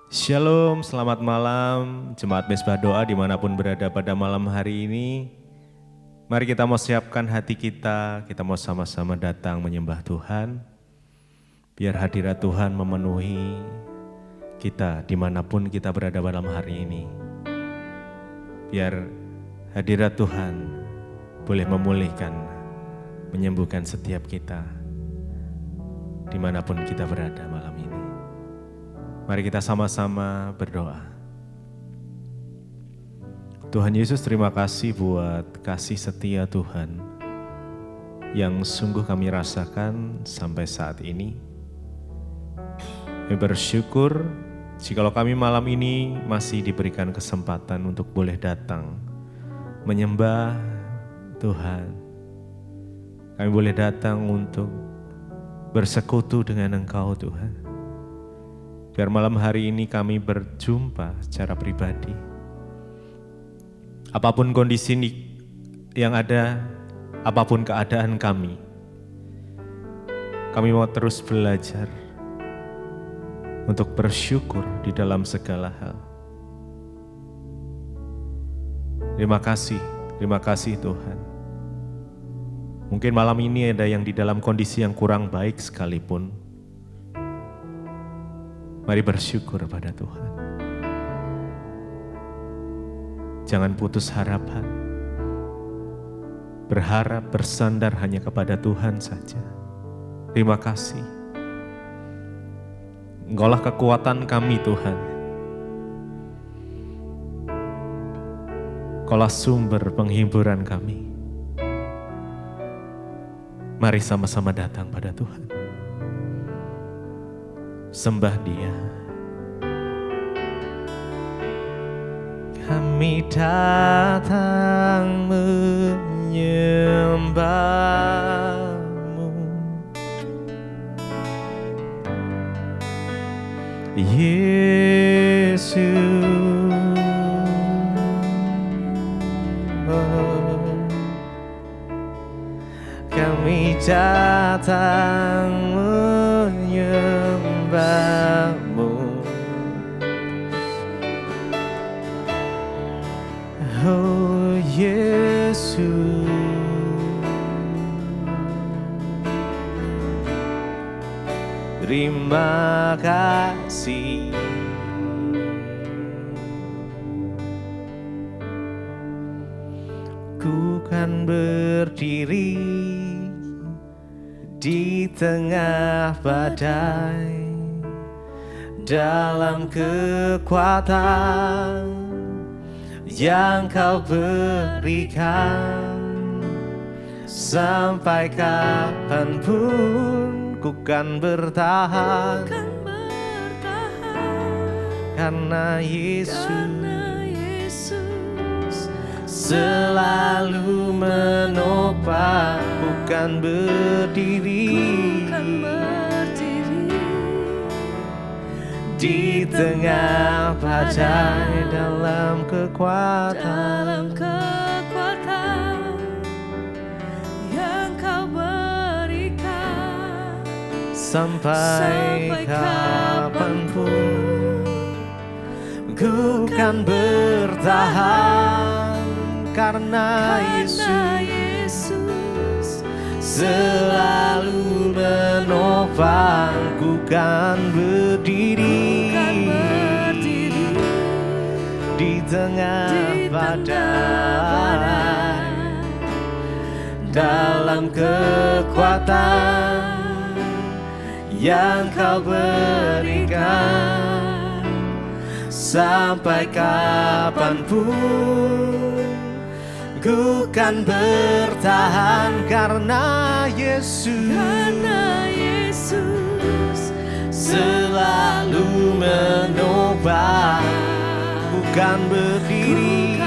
Shalom, selamat malam Jemaat Mezbah Doa dimanapun berada pada malam hari ini. Mari kita mau siapkan hati kita mau sama-sama datang menyembah Tuhan. Biar hadirat Tuhan memenuhi kita dimanapun kita berada malam hari ini. Biar hadirat Tuhan boleh memulihkan, menyembuhkan setiap kita dimanapun kita berada malam ini. Mari kita sama-sama berdoa. Tuhan Yesus, terima kasih buat kasih setia Tuhan yang sungguh kami rasakan sampai saat ini. Kami bersyukur jikalau kami malam ini masih diberikan kesempatan untuk boleh datang menyembah Tuhan. Kami boleh datang untuk bersekutu dengan Engkau Tuhan. Biar malam hari ini kami berjumpa secara pribadi. Apapun kondisi yang ada, apapun keadaan kami mau terus belajar untuk bersyukur di dalam segala hal. Terima kasih Tuhan. Mungkin malam ini ada yang di dalam kondisi yang kurang baik sekalipun. Mari bersyukur pada Tuhan. Jangan putus harapan. Berharap bersandar hanya kepada Tuhan saja. Terima kasih. Engkaulah kekuatan kami Tuhan. Engkaulah sumber penghiburan kami. Mari sama-sama datang pada Tuhan. Sembah Dia. Kami datang menyembah-Mu, Yesus. Kami datang menyembah-Mu, oh Yesus. Terima kasih. Ku kan berdiri di tengah badai, dalam kekuatan yang Kau berikan. Sampai kapanpun ku kan bertahan, karena Yesus selalu menopang. Ku kan berdiri di tengah badai, dalam kekuatan yang Kau berikan. Sampai kapanpun ku kan bertahan, karena Yesus selalu menopang. Ku kan berdiri di tengah badai, dalam kekuatan yang Kau berikan. Sampai kapanpun ku kan bertahan, karena Yesus selalu menopang. Ku kan berdiri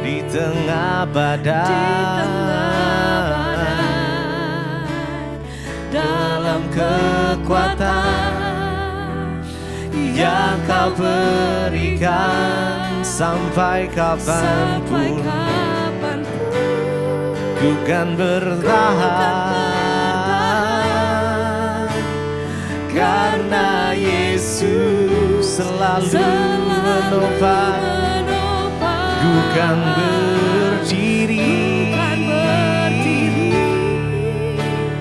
di tengah badai, dalam kekuatan yang Kau berikan. Sampai kapanpun ku kan bertahan, karena Yesus selalu menopang. Ku kan berdiri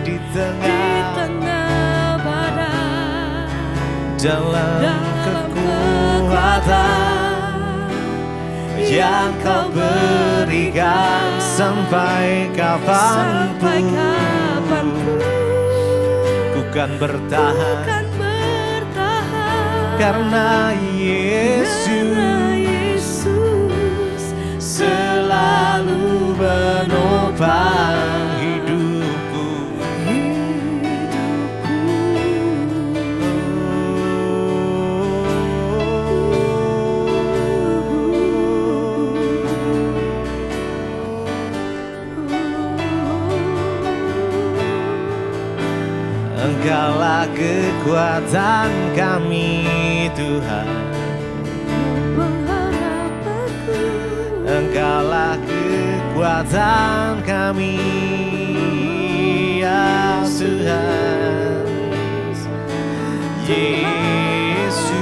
di tengah badai dalam kekuatan yang Kau berikan sampai kapanpun. Ku kan bertahan karena Yesus selalu menopang hidupku. Engkaulah kekuatan kami, Tuhan. Engkaulah kekuatan kami, ya Tuhan. Yesus,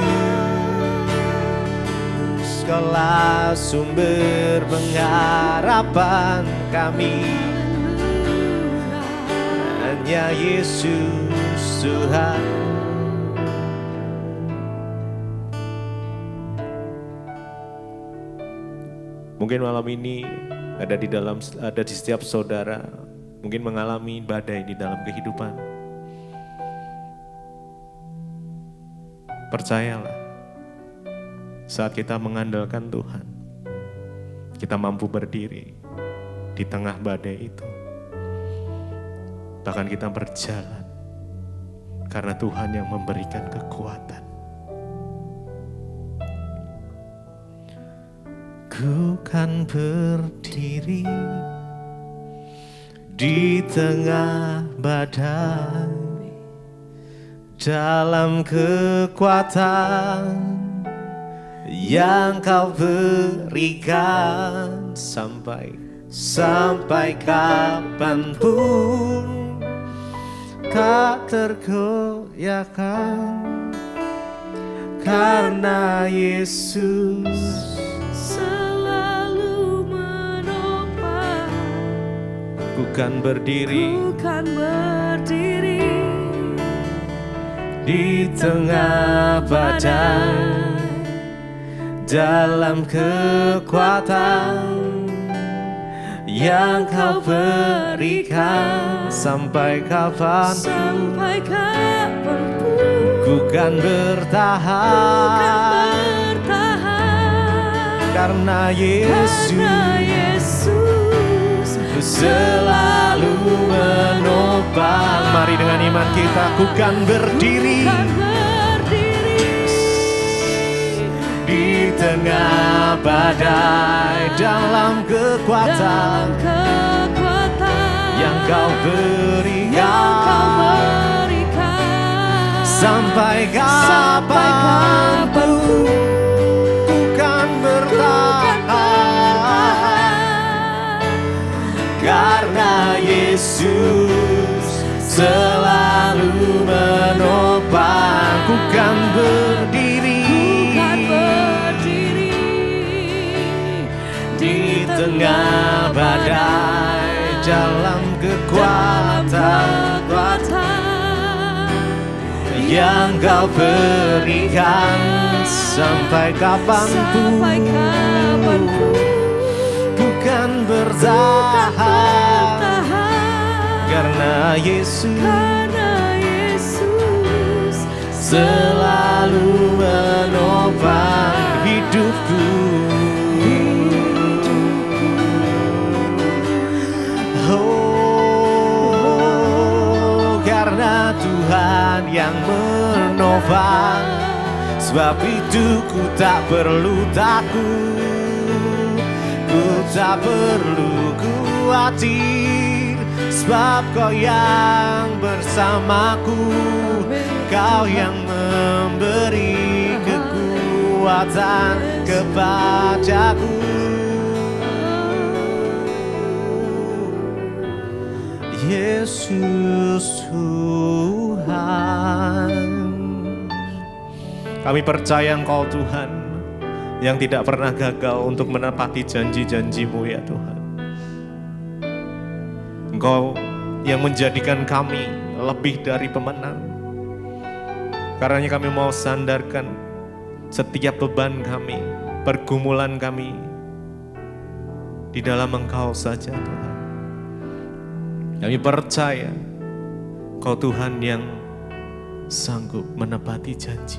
Kaulah sumber pengharapan kami. Hanya Yesus Tuhan. Mungkin malam ini ada di setiap saudara, mungkin mengalami badai di dalam kehidupan. Percayalah, saat kita mengandalkan Tuhan, kita mampu berdiri di tengah badai itu. Bahkan kita berjalan karena Tuhan yang memberikan kekuatan. Ku kan berdiri di tengah badai dalam kekuatan yang Kau berikan sampai kapanpun tak tergoyahkan karena Yesus Ku kan berdiri di tengah badai dalam kekuatan yang Kau berikan sampai kapanpun. Ku kan bertahan karena Yesus selalu menopang. Mari dengan iman kita, ku kan berdiri di tengah badai dalam kekuatan yang Kau berikan sampai kapanpun. Ku kan bertahan karena Yesus selalu menopang. Ku kan berdiri di tengah badai dalam kekuatan yang Kau berikan sampai kapanpun. Ku kan bertahan karena Yesus selalu menopang hidupku. Oh, karena Tuhan yang menopang, sebab itu ku tak perlu takut, ku tak perlu khawatir, sebab Kau yang bersamaku, Kau yang memberi kekuatan kepadaku. Yesus Tuhan. Kami percaya Engkau Tuhan yang tidak pernah gagal untuk menepati janji-janji-Mu ya Tuhan. Engkau yang menjadikan kami lebih dari pemenang. Karenanya kami mau sandarkan setiap beban kami, pergumulan kami di dalam Engkau saja Tuhan. Kami percaya Engkau Tuhan yang sanggup menepati janji.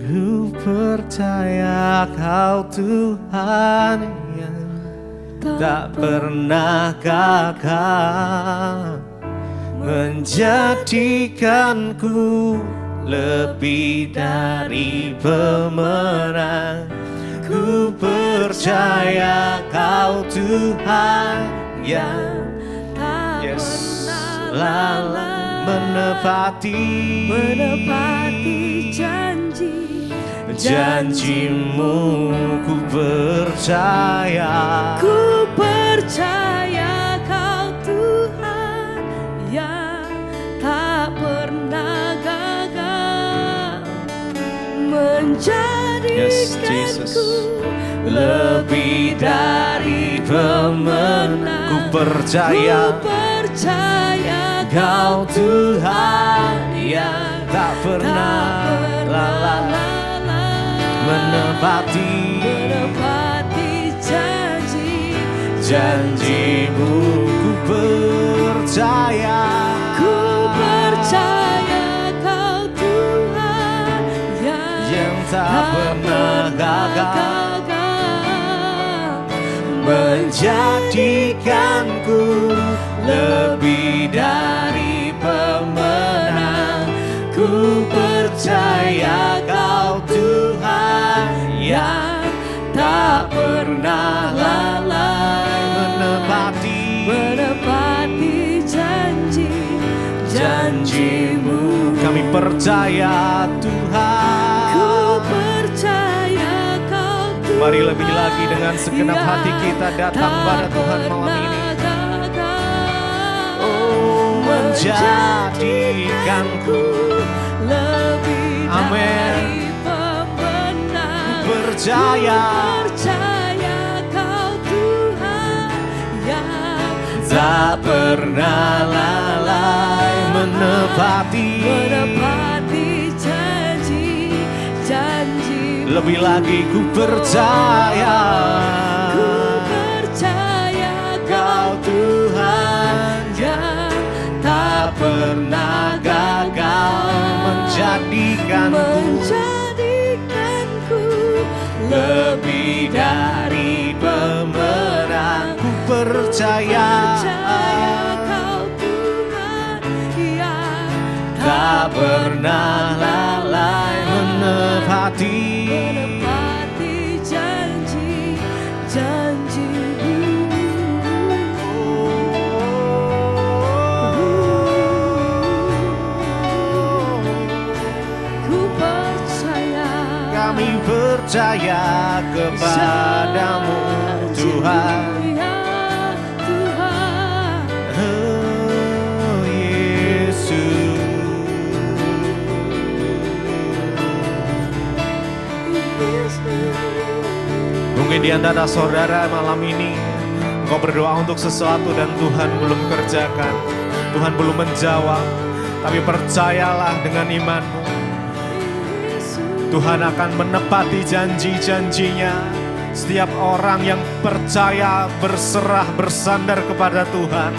Ku percaya Kau Tuhan yang tak pernah gagal, menjadikanku lebih dari pemenang. Ku percaya Kau Tuhan yang lalai menepati janji-Mu. Ku percaya Kau Tuhan yang tak pernah gagal, menjadikanku lebih dari pemenang. Ku percaya Kau Tuhan yang tak pernah lalai menepati janji-Mu. Ku percaya Kau Tuhan yang tak pernah gagal, menjadikanku lebih dari pemenang. Ku percaya Kau Tuhan yang tak pernah lalai menepati janji-Mu. Kami percaya Tuhan. Ku percaya Kau Tuhan. Mari lebih lagi dengan segenap hati kita datang pada Tuhan malam ini. Oh, menjadikanku lebih dari pemenang. Percaya Kau Tuhan yang tak pernah lalai menepati janji. Lebih lagi ku percaya Kau Tuhan yang tak pernah gagal, menjadikanku lebih dari pemenang. Ku percaya Kau Tuhan yang tak pernah lalai menepati janji-janji-Mu. Ku percaya, kami percaya kepadamu Tuhan. Oh Yesus. Mungkin di antara saudara malam ini engkau berdoa untuk sesuatu dan Tuhan belum kerjakan, Tuhan belum menjawab. Tapi percayalah dengan imanmu, Tuhan akan menepati janji-janjinya. Setiap orang yang percaya, berserah, bersandar kepada Tuhan.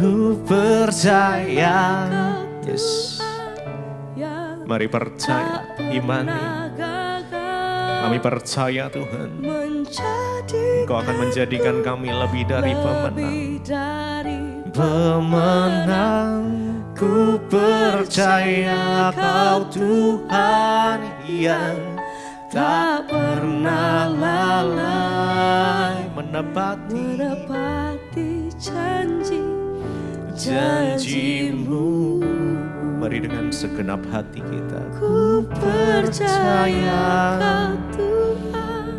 Ku percaya, yes. Mari percaya, imani. Kami percaya Tuhan, Engkau akan menjadikan kami lebih dari pemenang. Ku percaya Kau Tuhan yang tak pernah lalai menepati janji-janji-Mu. Mari dengan segenap hati kita. Ku percaya Kau Tuhan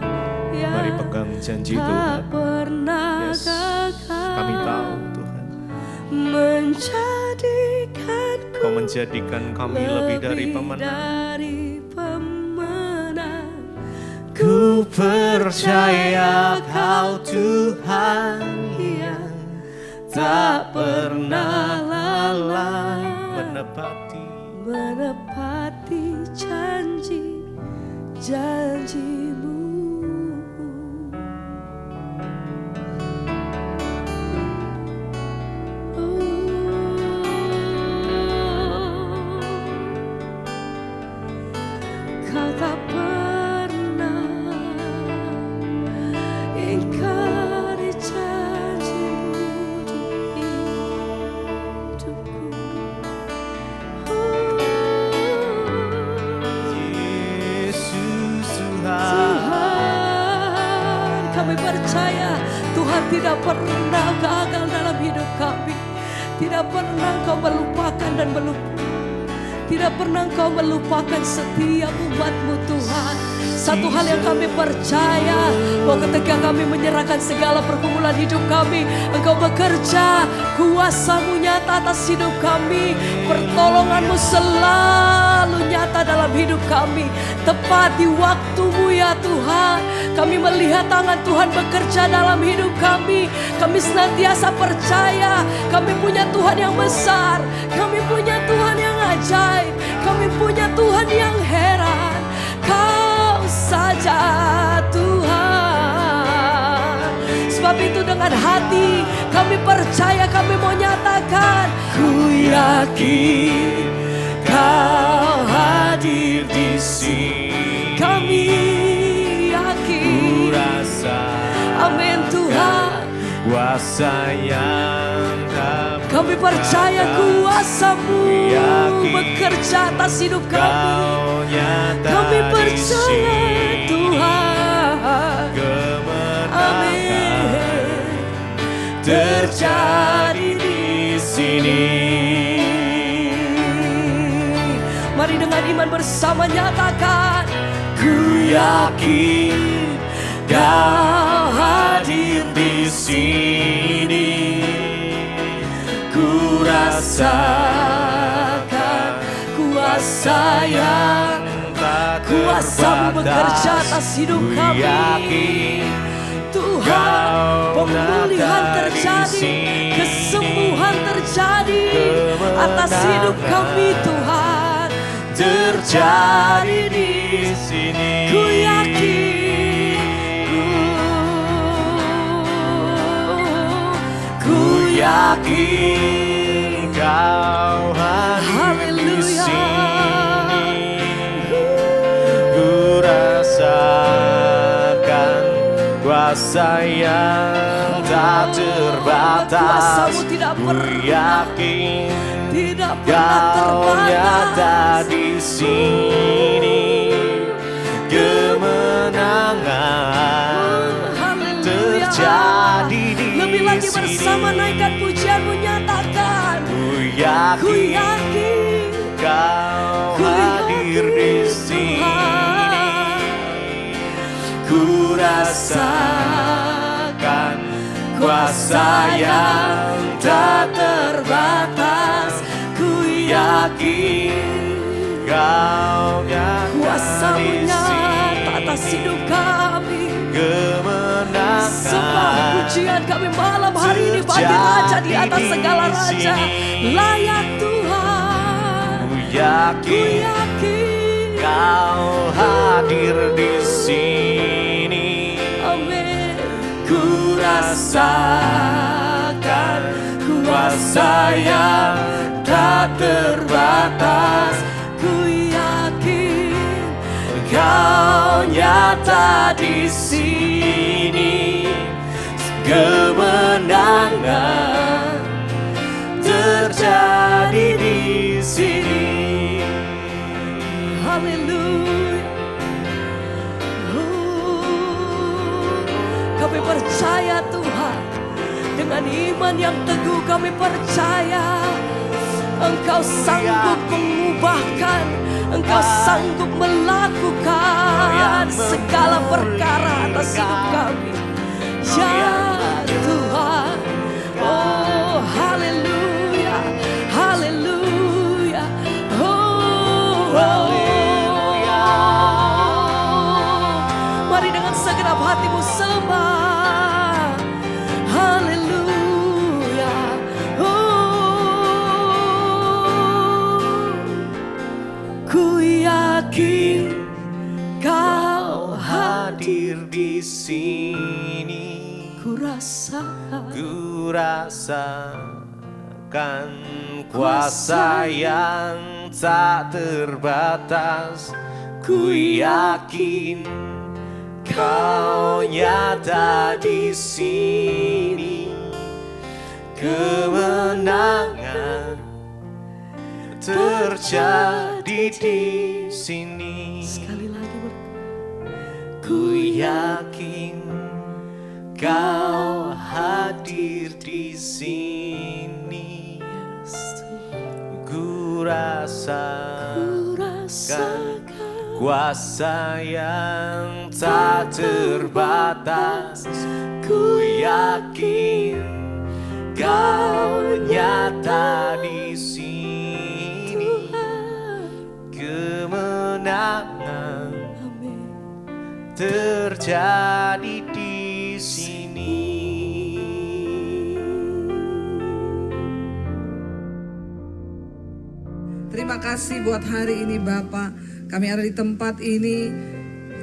yang Mari pegang janji tak Tuhan. pernah Yes, gagal kami tahu Tuhan, menjadikanku Kau menjadikan kami lebih dari pemenang. Ku percaya Kau Tuhan yang tak pernah lalai menepati janji-janjimu. Kau tak pernah ingkari janjimu di hidupku. Yesus Tuhan, kami percaya Tuhan tidak pernah gagal dalam hidup kami. Tidak pernah Kau melupakan dan tidak pernah Kau melupakan setiap umat-Mu Tuhan. Satu hal yang kami percaya, bahwa ketika kami menyerahkan segala pergumulan hidup kami, Engkau bekerja, kuasa-Mu nyata atas hidup kami, pertolongan-Mu selalu nyata dalam hidup kami. Tepat di waktu-Mu ya Tuhan, kami melihat tangan Tuhan bekerja dalam hidup kami. Kami senantiasa percaya, kami punya Tuhan yang besar, kami punya Tuhan yang ajaib, kami punya Tuhan yang heran. Kau saja Tuhan. Sebab itu dengan hati kami percaya, kami mau nyatakan, ku yakin Kau hadir di sini. Kami yakin, Ku rasa amin Tuhan. kuasa yang tak Kami percaya kuasa-Mu bekerja atas hidup kami. Kau nyata Kami di percaya sini. Tuhan, Kemenangan amin, terjadi di sini. Mari dengan iman bersama nyatakan, Ku yakin Kau hadir di sini. Ku rasakan kuasa yang tak kuasa-Mu bekerja terbatas. atas hidup Ku kami. yakin Tuhan, Kau pemulihan nyata di terjadi, sini. kesembuhan terjadi atas hidup kami Tuhan. terjadi di sini. Ku yakin, Ku yakin Kau hadir di Haleluya. sini. Ku rasakan kuasa yang tak terbatas. Kuasa-Mu tidak Ku pernah, yakin tidak pernah Kau nyata terbatas. di sini. Kemenangan Haleluya. terjadi di Lebih lagi sini. bersama naikkan pujian-Mu, nyatakan, Ku ku yakin yakin Kau Ku hadir yakin, di sini. Tuhan. Ku rasakan kuasa yang tak terbatas. Ku yakin Kau nyata kuasa-Mu di nyata atas sini. hidup kami. Kemenangan Sembah pujian kami malam hari ini bagi Raja di atas segala raja. Layak Tuhan, Ku ku yakin yakin. Kau hadir di sini. Amin. Ku rasakan kuasa yang tak terbatas. Ku yakin Kau nyata di sini. Kemenangan terjadi di sini. haleluya. Kami percaya Tuhan, dengan iman yang teguh kami percaya Engkau sanggup mengubahkan, Engkau sanggup melakukan segala perkara atas hidup kami. Ya Tuhan, oh haleluya, haleluya, mari dengan segenap hatimu sembah. Haleluya. Ku yakin Kau hadir di sini. Ku rasakan kuasa yang tak terbatas. Ku yakin Kau nyata di sini. Kemenangan terjadi di sini. sekali lagi Ku yakin Kau hadir di sini. Ku rasakan kuasa yang tak terbatas. Ku yakin Kau nyata di sini. Kemenangan terjadi di sini. Terima kasih buat hari ini Bapa. Kami ada di tempat ini.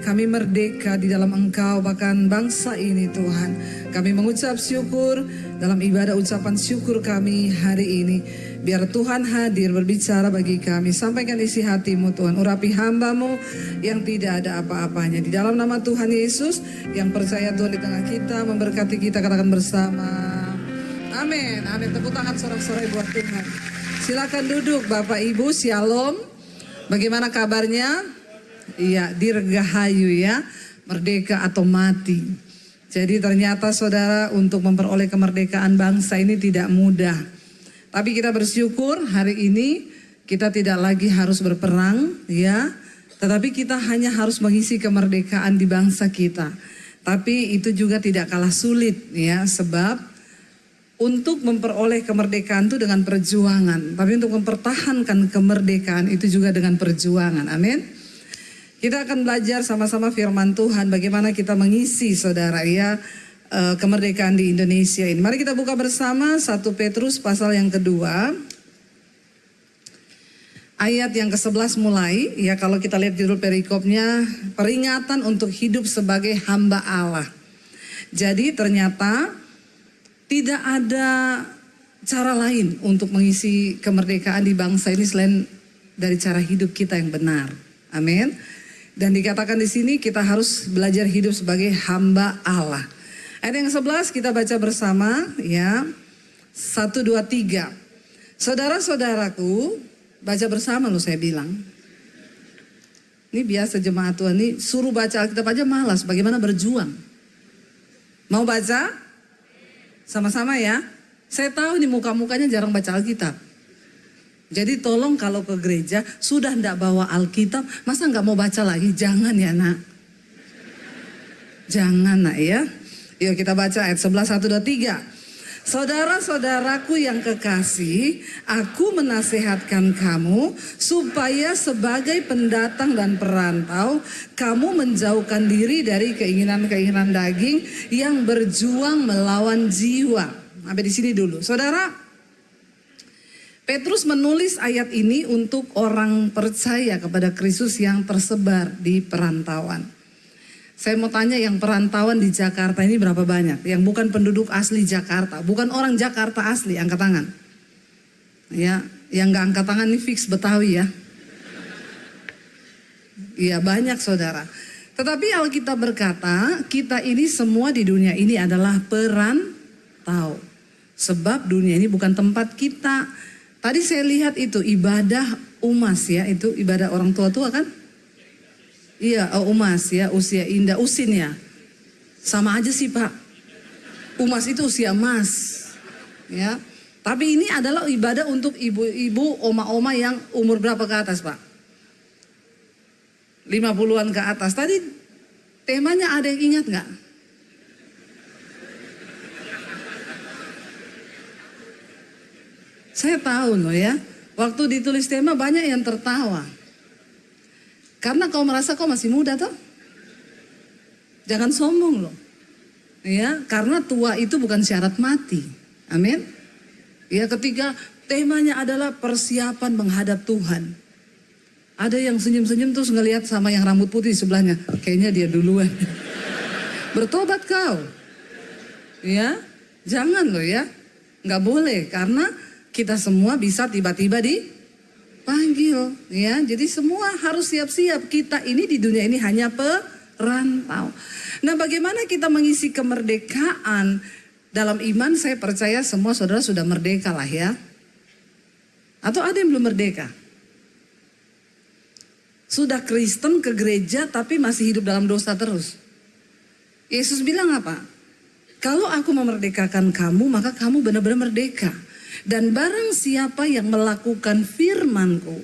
Kami merdeka di dalam Engkau, bahkan bangsa ini Tuhan. Kami mengucap syukur dalam ibadah ucapan syukur kami hari ini. Biar Tuhan hadir berbicara bagi kami. Sampaikan isi hatimu Tuhan. Urapi hamba-Mu yang tidak ada apa-apanya. Di dalam nama Tuhan Yesus yang percaya Tuhan di tengah kita, memberkati kita, katakan bersama. Amin. Amin. Tepuk tangan sorak-sorai buat Tuhan. Silakan duduk Bapak Ibu, Shalom. Bagaimana kabarnya? Iya, dirgahayu ya, merdeka atau mati. Jadi ternyata saudara, untuk memperoleh kemerdekaan bangsa ini tidak mudah. Tapi kita bersyukur hari ini kita tidak lagi harus berperang ya. Tetapi kita hanya harus mengisi kemerdekaan di bangsa kita. Tapi itu juga tidak kalah sulit ya, sebab untuk memperoleh kemerdekaan itu dengan perjuangan. Tapi untuk mempertahankan kemerdekaan itu juga dengan perjuangan. Amin. Kita akan belajar sama-sama firman Tuhan bagaimana kita mengisi saudara ya kemerdekaan di Indonesia ini. Mari kita buka bersama 1 Petrus pasal yang kedua. Ayat yang ke-11 mulai ya, kalau kita lihat judul perikopnya, peringatan untuk hidup sebagai hamba Allah. Jadi ternyata tidak ada cara lain untuk mengisi kemerdekaan di bangsa ini selain dari cara hidup kita yang benar. Amin. Dan dikatakan di sini kita harus belajar hidup sebagai hamba Allah. Ayat yang 11 kita baca bersama ya. 1, 2, 3. Saudara-saudaraku, baca bersama loh saya bilang. Ini biasa jemaat Tuhan ini suruh baca Alkitab aja malas, bagaimana berjuang. Mau baca? Sama-sama ya. Saya tahu nih muka-mukanya jarang baca Alkitab. Jadi tolong kalau ke gereja sudah ndak bawa Alkitab, masa nggak mau baca lagi? Jangan ya nak. Jangan nak ya. Yuk kita baca ayat 11, 1, 2, 3. Saudara-saudaraku yang kekasih, aku menasehatkan kamu supaya sebagai pendatang dan perantau, kamu menjauhkan diri dari keinginan-keinginan daging yang berjuang melawan jiwa. Sampai di sini dulu. Saudara, Petrus menulis ayat ini untuk orang percaya kepada Kristus yang tersebar di perantauan. Saya mau tanya, yang perantauan di Jakarta ini berapa banyak? Yang bukan penduduk asli Jakarta, bukan orang Jakarta asli, angkat tangan. Ya, yang gak angkat tangan ini fix Betawi ya. Iya banyak saudara. Tetapi Alkitab berkata, kita ini semua di dunia ini adalah perantau. Sebab dunia ini bukan tempat kita. Tadi saya lihat itu ibadah umas ya, itu ibadah orang tua-tua kan? Iya, umas ya, usia indah, usin ya. Sama aja sih Pak. Umas itu usia emas. Ya. Tapi ini adalah ibadah untuk ibu-ibu, oma-oma yang umur berapa ke atas, Pak? 50-an ke atas. Tadi temanya ada yang ingat nggak? Saya tahu loh ya, waktu ditulis tema banyak yang tertawa. Karena kau merasa kau masih muda toh? Jangan sombong loh. Ya, karena tua itu bukan syarat mati. Amin. Ya, ketika temanya adalah persiapan menghadap Tuhan. Ada yang senyum-senyum terus ngelihat sama yang rambut putih di sebelahnya. Kayaknya dia duluan. Bertobat kau. Ya, jangan loh ya. Nggak boleh karena kita semua bisa tiba-tiba dipanggil. Ya, jadi semua harus siap-siap. Kita ini di dunia ini hanya perantau. Nah, bagaimana kita mengisi kemerdekaan dalam iman? Saya percaya semua saudara sudah merdeka lah ya. Atau ada yang belum merdeka? Sudah Kristen ke gereja tapi masih hidup dalam dosa terus. Yesus bilang apa? Kalau aku memerdekakan kamu, maka kamu benar-benar merdeka. Dan barang siapa yang melakukan firman-Ku,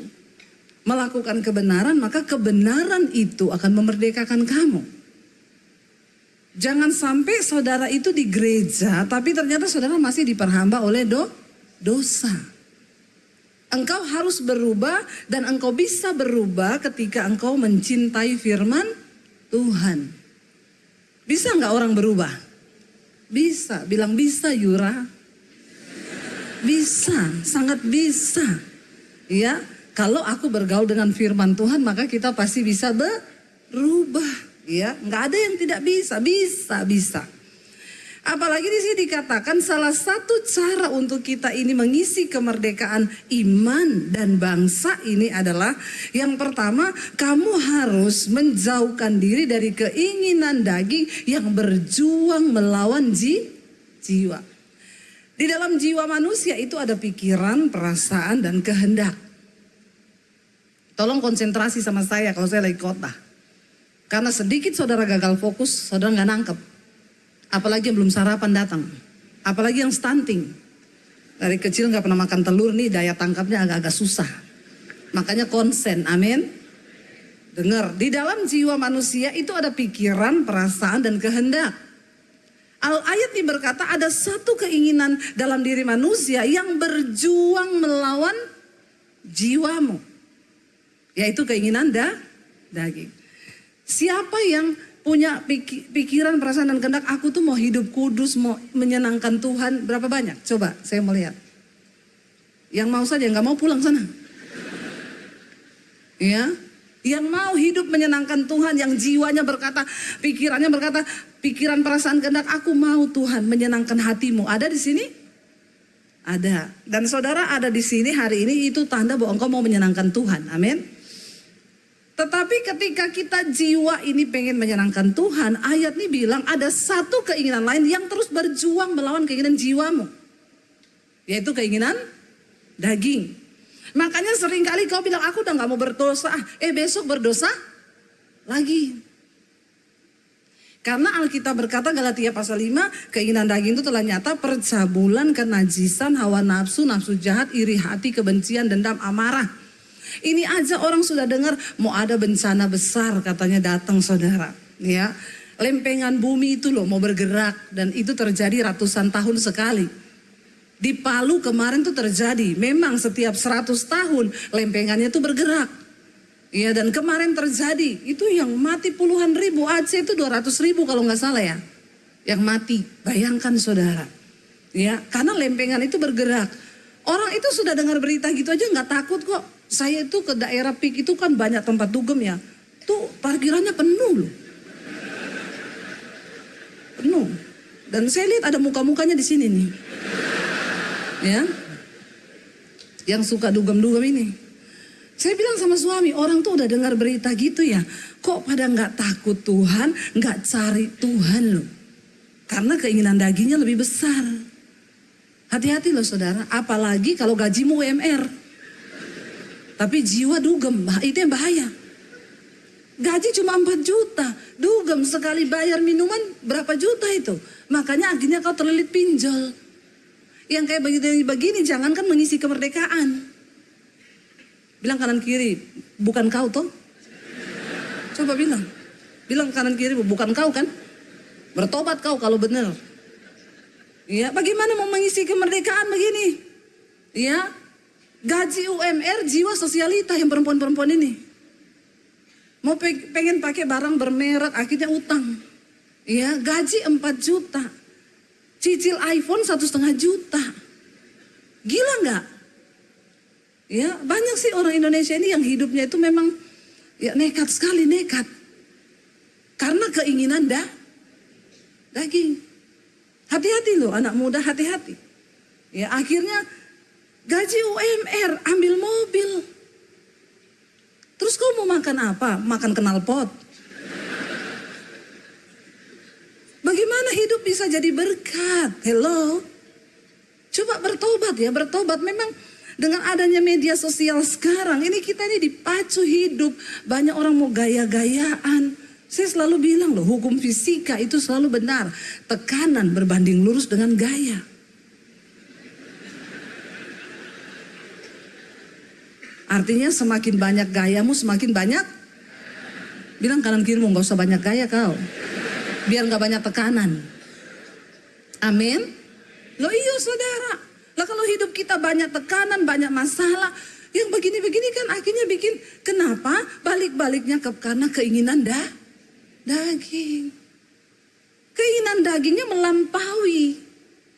melakukan kebenaran, maka kebenaran itu akan memerdekakan kamu. Jangan sampai saudara itu di gereja, tapi ternyata saudara masih diperhamba oleh dosa. Engkau harus berubah dan engkau bisa berubah ketika engkau mencintai firman Tuhan. Bisa nggak orang berubah? Bisa, bilang bisa Yura. Bisa, sangat bisa. Ya, kalau aku bergaul dengan firman Tuhan maka kita pasti bisa berubah. Ya, nggak ada yang tidak bisa, bisa. Apalagi di sini dikatakan salah satu cara untuk kita ini mengisi kemerdekaan iman dan bangsa ini adalah yang pertama, kamu harus menjauhkan diri dari keinginan daging yang berjuang melawan jiwa. Di dalam jiwa manusia itu ada pikiran, perasaan, dan kehendak. Tolong konsentrasi sama saya kalau saya lagi khotbah. Karena sedikit saudara gagal fokus, saudara nggak nangkep. Apalagi yang belum sarapan datang. Apalagi yang stunting. Dari kecil nggak pernah makan telur nih, daya tangkapnya agak-agak susah. Makanya konsen, amin. Dengar, di dalam jiwa manusia itu ada pikiran, perasaan, dan kehendak. Ayat ini berkata ada satu keinginan dalam diri manusia yang berjuang melawan jiwamu. Yaitu keinginan daging. Siapa yang punya pikiran, perasaan, dan kehendak, aku tuh mau hidup kudus, mau menyenangkan Tuhan, berapa banyak? Coba saya mau lihat. Yang mau saja, nggak mau pulang sana. Ya, yang mau hidup menyenangkan Tuhan, yang jiwanya berkata, pikirannya berkata, pikiran, perasaan, kehendak, aku mau Tuhan menyenangkan hatimu. Ada di sini? Ada. Dan saudara ada di sini hari ini, itu tanda bahwa engkau mau menyenangkan Tuhan. Amin. Tetapi ketika kita jiwa ini pengen menyenangkan Tuhan, ayat ini bilang ada satu keinginan lain yang terus berjuang melawan keinginan jiwamu. Yaitu keinginan daging. Makanya seringkali kau bilang, aku udah gak mau berdosa, besok berdosa lagi. Karena Alkitab berkata Galatia pasal 5, keinginan daging itu telah nyata, percabulan, kenajisan, hawa nafsu, nafsu jahat, iri hati, kebencian, dendam, amarah. Ini aja orang sudah dengar mau ada bencana besar katanya datang saudara. Ya, lempengan bumi itu loh mau bergerak dan itu terjadi ratusan tahun sekali. Di Palu kemarin tuh terjadi, memang setiap 100 tahun lempengannya tuh bergerak. Ya, dan kemarin terjadi, itu yang mati puluhan ribu, Aceh itu 200 ribu kalau nggak salah ya. Yang mati, bayangkan saudara. Ya, karena lempengan itu bergerak. Orang itu sudah dengar berita gitu aja nggak takut kok. Saya itu ke daerah Pik itu kan banyak tempat dugem ya. Tuh parkirannya penuh loh. Penuh. Dan saya lihat ada muka-mukanya di sini nih. Ya. Yang suka dugem-dugem ini. Saya bilang sama suami, orang tuh udah dengar berita gitu ya. Kok pada nggak takut Tuhan, nggak cari Tuhan loh. Karena keinginan dagingnya lebih besar. Hati-hati loh saudara, apalagi kalau gajimu UMR. Tapi jiwa dugem, itu yang bahaya. Gaji cuma 4 juta, dugem sekali bayar minuman berapa juta itu. Makanya akhirnya kau terlilit pinjol. Yang kayak begini jangankan mengisi kemerdekaan. Bilang kanan kiri, bukan kau toh? Coba bilang. Bilang kanan kiri, bukan kau kan? Bertobat kau kalau benar. Ya, bagaimana mau mengisi kemerdekaan begini? Ya, gaji UMR, jiwa sosialita yang perempuan-perempuan ini. Mau pengen pakai barang bermerek, akhirnya utang. Ya, gaji 4 juta. Cicil iPhone 1,5 juta. Gila nggak? Ya, banyak sih orang Indonesia ini yang hidupnya itu memang ya nekat sekali, nekat. Karena keinginan daging. Hati-hati loh anak muda, hati-hati. Ya, akhirnya gaji UMR, ambil mobil. Terus kau mau makan apa? Makan knalpot. Bagaimana hidup bisa jadi berkat? Hello? Coba bertobat ya, bertobat. Memang dengan adanya media sosial sekarang, ini kita ini dipacu hidup. Banyak orang mau gaya-gayaan. Saya selalu bilang loh, hukum fisika itu selalu benar. Tekanan berbanding lurus dengan gaya. Artinya semakin banyak gayamu, semakin banyak. Bilang kanan kirimu, gak usah banyak gaya kau. Biar gak banyak tekanan. Amin. Loh iya saudara. Lah kalau hidup kita banyak tekanan, banyak masalah. Yang begini-begini kan akhirnya bikin, kenapa? Balik-baliknya karena keinginan daging. Keinginan dagingnya melampaui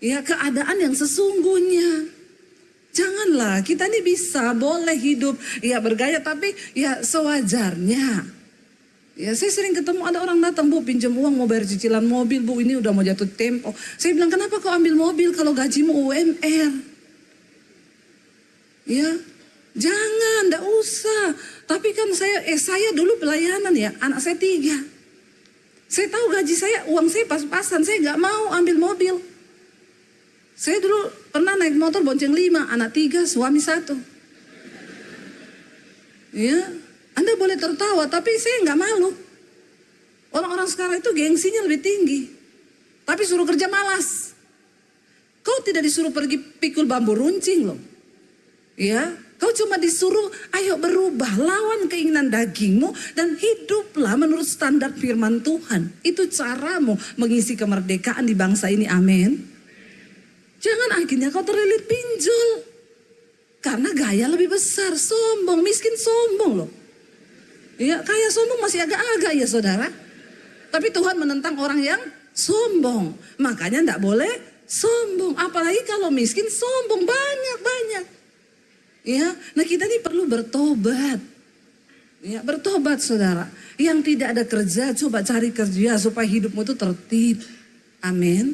ya keadaan yang sesungguhnya. Janganlah, kita ini bisa, boleh hidup ya bergaya tapi ya sewajarnya. Ya saya sering ketemu ada orang datang, Bu pinjam uang mau bayar cicilan mobil, Bu ini udah mau jatuh tempo. Saya bilang kenapa kau ambil mobil kalau gajimu UMR? Ya jangan, ndak usah. Tapi kan saya dulu pelayanan ya, anak saya 3. Saya tahu gaji saya, uang saya pas-pasan, saya gak mau ambil mobil. Saya dulu pernah naik motor bonceng 5, anak 3, suami 1. Ya, Anda boleh tertawa, tapi saya gak malu. Orang-orang sekarang itu gengsinya lebih tinggi. Tapi suruh kerja malas. Kau tidak disuruh pergi pikul bambu runcing loh. Ya, kau cuma disuruh ayo berubah, lawan keinginan dagingmu dan hiduplah menurut standar firman Tuhan. Itu caramu mengisi kemerdekaan di bangsa ini, amin. Jangan akhirnya kau terlilit pinjol. Karena gaya lebih besar, sombong, miskin sombong loh. Ya, kaya sombong masih agak-agak ya saudara. Tapi Tuhan menentang orang yang sombong. Makanya enggak boleh sombong. Apalagi kalau miskin sombong, banyak. Ya, nah kita ini perlu bertobat. Ya, bertobat saudara. Yang tidak ada kerja, coba cari kerja supaya hidupmu itu tertib. Amin.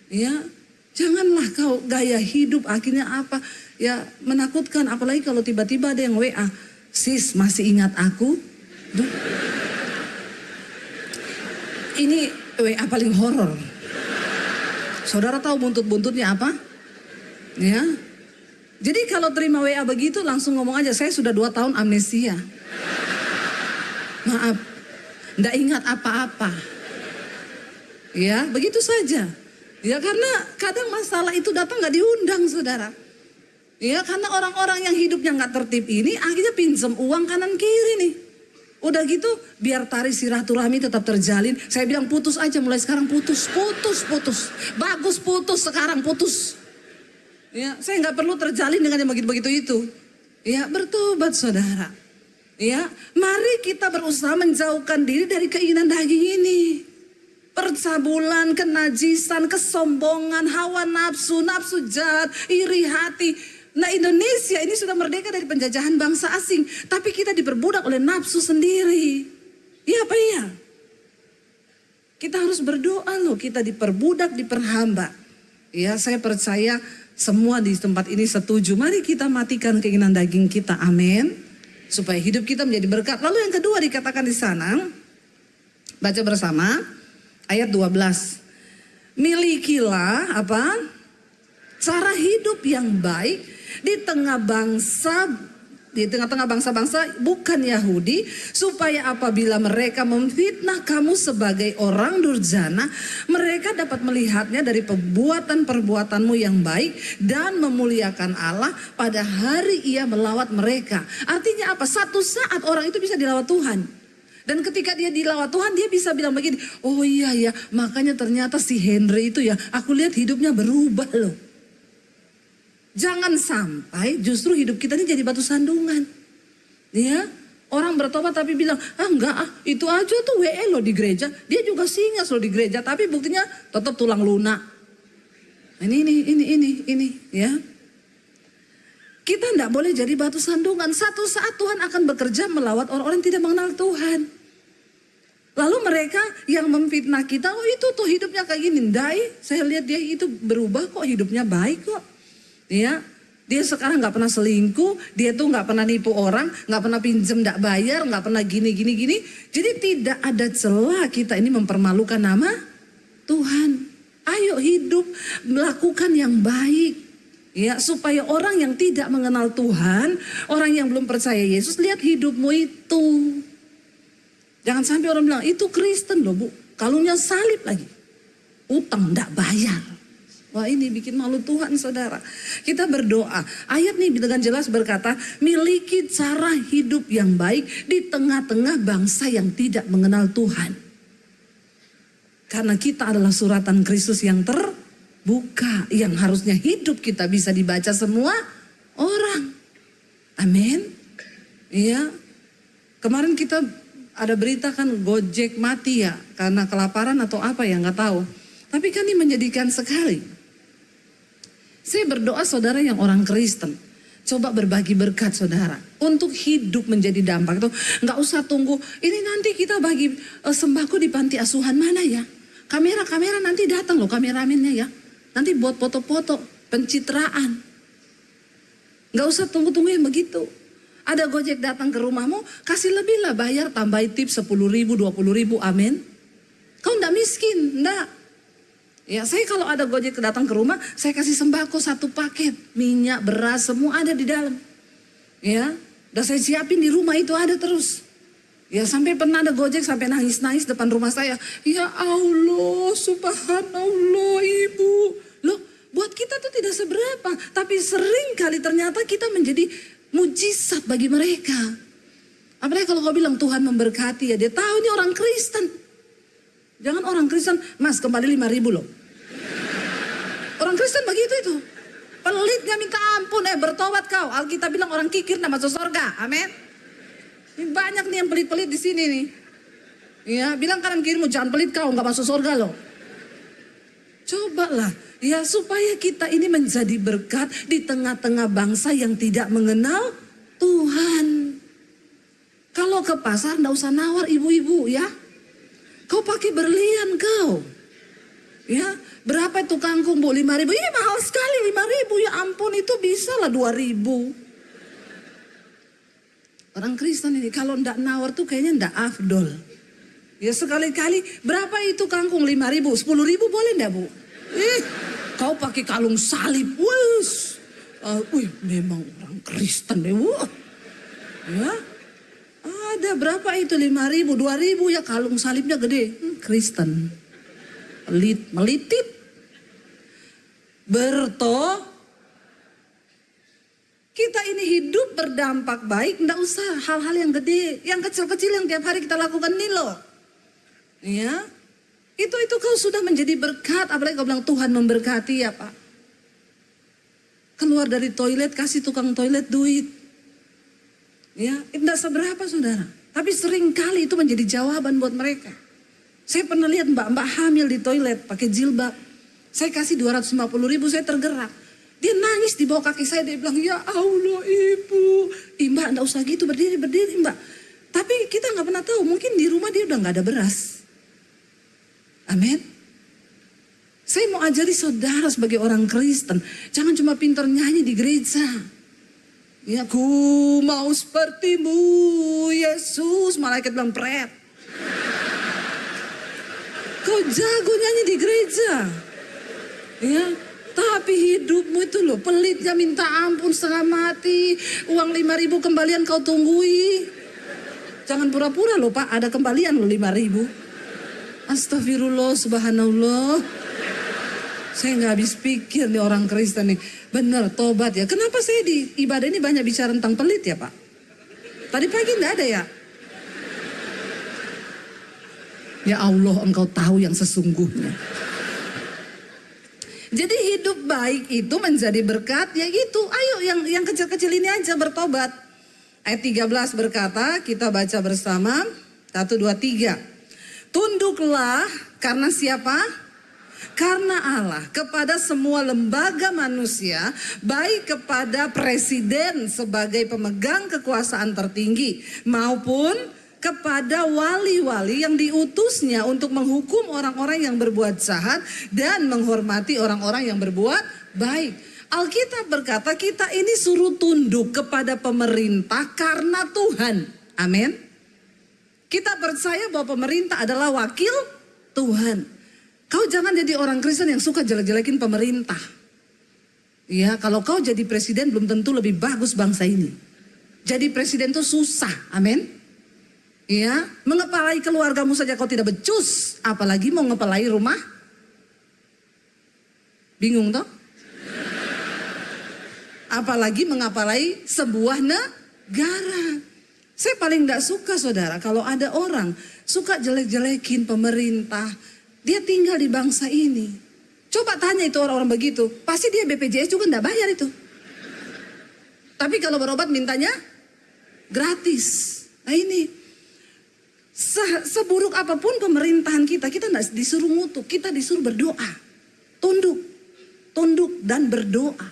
Ya, janganlah kau gaya hidup akhirnya apa? Ya, menakutkan. Apalagi kalau tiba-tiba ada yang WA, sis masih ingat aku? Duh. Ini WA paling horor. Saudara tahu buntut-buntutnya apa? Ya. Jadi kalau terima WA begitu langsung ngomong aja, saya sudah 2 tahun amnesia. Maaf, enggak ingat apa-apa. Ya, begitu saja. Ya karena kadang masalah itu datang gak diundang saudara. Ya karena orang-orang yang hidupnya gak tertib ini akhirnya pinjam uang kanan kiri nih. Udah gitu biar tali silaturahmi tetap terjalin. Saya bilang putus aja mulai sekarang, putus. Bagus putus sekarang, putus. Ya, saya nggak perlu terjalin dengan yang begitu-begitu itu. Ya, bertobat saudara. Ya, mari kita berusaha menjauhkan diri dari keinginan daging ini. Percabulan, kenajisan, kesombongan, hawa nafsu, nafsu jahat, iri hati. Nah, Indonesia ini sudah merdeka dari penjajahan bangsa asing, tapi kita diperbudak oleh nafsu sendiri. Iya apa iya? Kita harus berdoa loh, kita diperbudak, diperhamba. Ya, saya percaya semua di tempat ini setuju. Mari kita matikan keinginan daging kita. Amin. Supaya hidup kita menjadi berkat. Lalu yang kedua dikatakan di sana. Baca bersama. Ayat 12. Milikilah apa? Cara hidup yang baik di tengah bangsa di tengah-tengah bangsa-bangsa bukan Yahudi, supaya apabila mereka memfitnah kamu sebagai orang durjana, mereka dapat melihatnya dari perbuatan-perbuatanmu yang baik dan memuliakan Allah pada hari ia melawat mereka. Artinya apa? Satu saat orang itu bisa dilawat Tuhan. Dan ketika dia dilawat Tuhan, dia bisa bilang begini, oh iya ya, makanya ternyata si Henry itu ya, aku lihat hidupnya berubah loh. Jangan sampai justru hidup kita ini jadi batu sandungan. Ya, orang bertobat tapi bilang, enggak itu aja tuh WE loh di gereja. Dia juga singas loh di gereja, tapi buktinya tetap tulang lunak. Ini ya. Kita enggak boleh jadi batu sandungan. Satu saat Tuhan akan bekerja melawat orang-orang yang tidak mengenal Tuhan. Lalu mereka yang memfitnah kita, oh itu tuh hidupnya kayak gini. Saya lihat dia itu berubah kok, hidupnya baik kok. Ya, dia sekarang nggak pernah selingkuh, dia tuh nggak pernah nipu orang, nggak pernah pinjem nggak bayar, nggak pernah gini. Jadi tidak ada celah kita ini mempermalukan nama Tuhan. Ayo hidup melakukan yang baik, ya supaya orang yang tidak mengenal Tuhan, orang yang belum percaya Yesus lihat hidupmu itu. Jangan sampai orang bilang itu Kristen loh bu, kalungnya salib lagi, utang nggak bayar. Wah ini bikin malu Tuhan saudara. Kita berdoa. Ayat nih dengan jelas berkata, miliki cara hidup yang baik di tengah-tengah bangsa yang tidak mengenal Tuhan. Karena kita adalah suratan Kristus yang terbuka. Yang harusnya hidup kita bisa dibaca semua orang. Amin. Iya. Kemarin kita ada berita kan Gojek mati ya. Karena kelaparan atau apa ya nggak tahu. Tapi kan ini menyedihkan sekali. Saya berdoa saudara yang orang Kristen, coba berbagi berkat saudara untuk hidup menjadi dampak itu. Nggak usah tunggu ini nanti kita bagi sembako di panti asuhan mana ya. Kamera nanti datang loh kameramennya ya. Nanti buat foto-foto pencitraan. Nggak usah tunggu-tunggu yang begitu. Ada Gojek datang ke rumahmu, kasih lebih lah, bayar tambahin tip 10.000, 20.000, amin. Kau nggak miskin, nggak. Ya, saya kalau ada Gojek datang ke rumah, saya kasih sembako 1 paket, minyak, beras, semua ada di dalam. Ya, udah saya siapin di rumah itu ada terus. Ya, sampai pernah ada Gojek sampai nangis-nangis depan rumah saya. Ya Allah, subhanallah ibu. Loh, buat kita tuh tidak seberapa, tapi sering kali ternyata kita menjadi mujizat bagi mereka. Apalagi kalau kau bilang Tuhan memberkati ya, dia tahu ini orang Kristen. Jangan orang Kristen, mas kembali 5.000 loh. Orang Kristen begitu itu. Pelit gak minta ampun, bertobat kau. Alkitab bilang orang kikir gak masuk surga, amin. Ini banyak nih yang pelit-pelit di sini nih. Ya, bilang kanan kirimu jangan pelit kau, gak masuk surga loh. Cobalah, ya supaya kita ini menjadi berkat di tengah-tengah bangsa yang tidak mengenal Tuhan. Kalau ke pasar gak usah nawar ibu-ibu ya. Kau pakai berlian kau. Ya, berapa itu kangkung bu? 5.000. Ini mahal sekali 5.000. Ya ampun itu bisa lah 2.000. Orang Kristen ini kalau ndak nawar tuh kayaknya ndak afdol. Ya sekali-kali berapa itu kangkung 5.000? 10.000 boleh ndak bu? Kau pakai kalung salib. Wus. Memang orang Kristen deh bu. Ya. Ada berapa itu 5.000, 2.000 ya kalung salibnya gede. Kristen. Melitit. Kita ini hidup berdampak baik. Nggak usah hal-hal yang gede. Yang kecil-kecil yang tiap hari kita lakukan nih loh. Ya. Itu kau sudah menjadi berkat. Apalagi kau bilang Tuhan memberkati ya Pak. Keluar dari toilet kasih tukang toilet duit. Ya, tidak seberapa saudara. Tapi sering kali itu menjadi jawaban buat mereka. Saya pernah lihat mbak-mbak hamil di toilet pakai jilbab. Saya kasih 250.000, saya tergerak. Dia nangis di bawah kaki saya, dia bilang, ya Allah ibu. Mbak enggak usah gitu, berdiri mbak. Tapi kita nggak pernah tahu, mungkin di rumah dia udah nggak ada beras. Amin. Saya mau ajari saudara sebagai orang Kristen, jangan cuma pintar nyanyi di gereja. Ya, ku mau sepertimu Yesus, malaikat bilang pret. Kau jago nyanyi di gereja. Ya, Tapi hidupmu itu loh pelitnya minta ampun setengah mati. Uang 5.000 kembalian kau tunggui. Jangan pura-pura loh Pak, ada kembalian loh 5.000. Astagfirullah, subhanallah. Saya nggak habis pikir nih orang Kristen nih. Bener, tobat ya. Kenapa saya di ibadah ini banyak bicara tentang pelit ya Pak? Tadi pagi nggak ada ya? Ya Allah, engkau tahu yang sesungguhnya. Jadi hidup baik itu menjadi berkat ya gitu. Ayo yang kecil-kecil ini aja bertobat. Ayat 13 berkata, kita baca bersama. 1, 2, 3. Tunduklah karena siapa? Karena Allah kepada semua lembaga manusia, baik kepada presiden sebagai pemegang kekuasaan tertinggi maupun kepada wali-wali yang diutusnya untuk menghukum orang-orang yang berbuat jahat dan menghormati orang-orang yang berbuat baik. Alkitab berkata kita ini suruh tunduk kepada pemerintah karena Tuhan. Amin. Kita percaya bahwa pemerintah adalah wakil Tuhan. Kau jangan jadi orang Kristen yang suka jelek-jelekin pemerintah. Ya, kalau kau jadi presiden belum tentu lebih bagus bangsa ini. Jadi presiden itu susah, amin. Ya, mengepalai keluargamu saja kau tidak becus, apalagi mau ngepalai rumah. Bingung toh? Apalagi mengepalai sebuah negara. Saya paling gak suka saudara kalau ada orang suka jelek-jelekin pemerintah. Dia tinggal di bangsa ini. Coba tanya itu orang-orang begitu. Pasti dia BPJS juga enggak bayar itu. Tapi kalau berobat mintanya gratis. Nah ini. Seburuk apapun pemerintahan kita enggak disuruh ngutuk. Kita disuruh berdoa. Tunduk. Tunduk dan berdoa.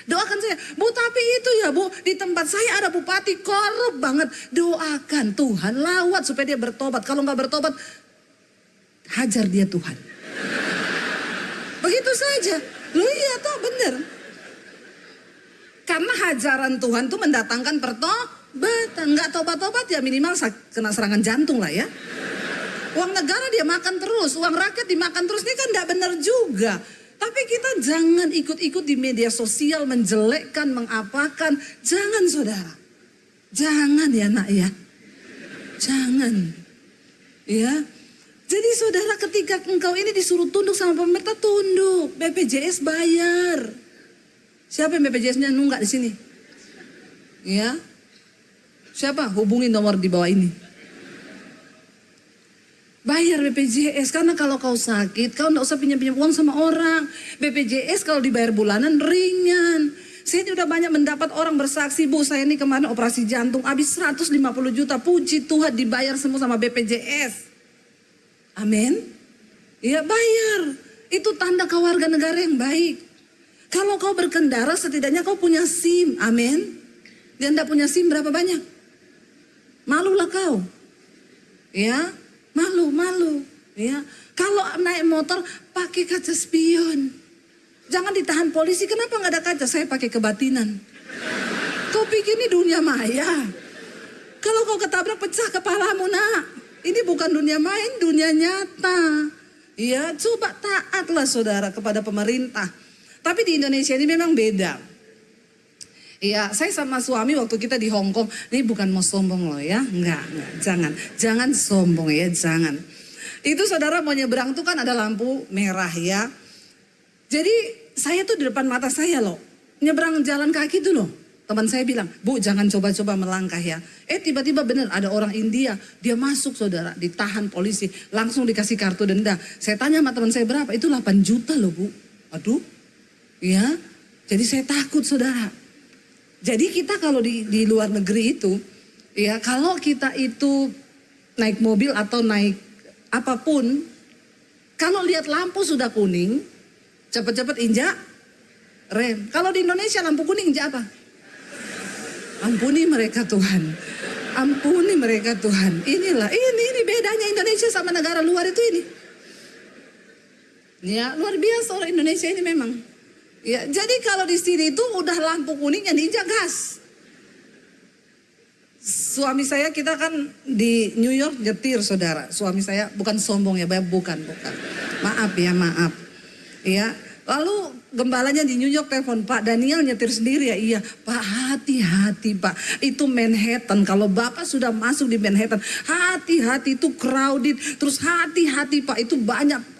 Doakan saya. Bu tapi itu ya bu. Di tempat saya ada bupati korup banget. Doakan Tuhan lawat supaya dia bertobat. Kalau enggak bertobat. Hajar dia Tuhan. Begitu saja. Loh iya toh bener. Karena hajaran Tuhan tuh mendatangkan pertobatan. Nggak tobat-tobat ya minimal kena serangan jantung lah ya. Uang negara dia makan terus. Uang rakyat dimakan terus. Ini kan nggak bener juga. Tapi kita jangan ikut-ikut di media sosial menjelekkan, mengapakan. Jangan saudara. Jangan ya nak ya. Jangan. Ya. Jadi saudara ketika engkau ini disuruh tunduk sama pemerintah, tunduk. BPJS bayar. Siapa yang BPJS-nya nunggak di sini? Ya. Siapa? Hubungi nomor di bawah ini. Bayar BPJS karena kalau kau sakit, kau enggak usah pinjam-pinjam uang sama orang. BPJS kalau dibayar bulanan ringan. Saya udah banyak mendapat orang bersaksi, Bu, saya ini kemarin operasi jantung habis 150 juta. Puji Tuhan dibayar semua sama BPJS. Amin. Ya bayar. Itu tanda kau warga negara yang baik. Kalau kau berkendara setidaknya kau punya SIM. Amin. Dia enggak punya SIM berapa banyak? Malulah kau. Ya. Malu. Ya. Kalau naik motor pakai kaca spion. Jangan ditahan polisi. Kenapa nggak ada kaca? Saya pakai kebatinan. Kau pikir ini dunia maya? Kalau kau ketabrak pecah kepalamu nak. Ini bukan dunia main, dunia nyata. Ya, coba taatlah saudara kepada pemerintah. Tapi di Indonesia ini memang beda. Ya, saya sama suami waktu kita di Hong Kong, ini bukan mau sombong loh ya. Enggak, jangan sombong ya, jangan. Itu saudara mau nyebrang tuh kan ada lampu merah ya. Jadi saya tuh di depan mata saya loh, nyebrang jalan kaki tuh loh. Teman saya bilang, Bu jangan coba-coba melangkah ya. Tiba-tiba bener ada orang India, dia masuk saudara, ditahan polisi, langsung dikasih kartu denda. Saya tanya sama teman saya berapa, itu 8 juta loh Bu. Aduh, ya. Jadi saya takut saudara. Jadi kita kalau di luar negeri itu, ya kalau kita itu naik mobil atau naik apapun, kalau lihat lampu sudah kuning, cepat-cepat injak rem. Kalau di Indonesia lampu kuning injak apa? Ampuni mereka Tuhan. Ampuni mereka Tuhan. Inilah, ini bedanya Indonesia sama negara luar itu ini. Ya, luar biasa orang Indonesia ini memang. Ya, jadi kalau di sini itu udah lampu kuning yang diinjak gas. Suami saya kita kan di New York nyetir saudara. Suami saya bukan sombong ya, bukan. Maaf ya, maaf. Ya, lalu gembalanya di New York telepon, Pak Daniel nyetir sendiri ya? Iya. Pak, hati-hati Pak, itu Manhattan. Kalau Bapak sudah masuk di Manhattan, hati-hati, itu crowded. Terus hati-hati Pak, itu banyak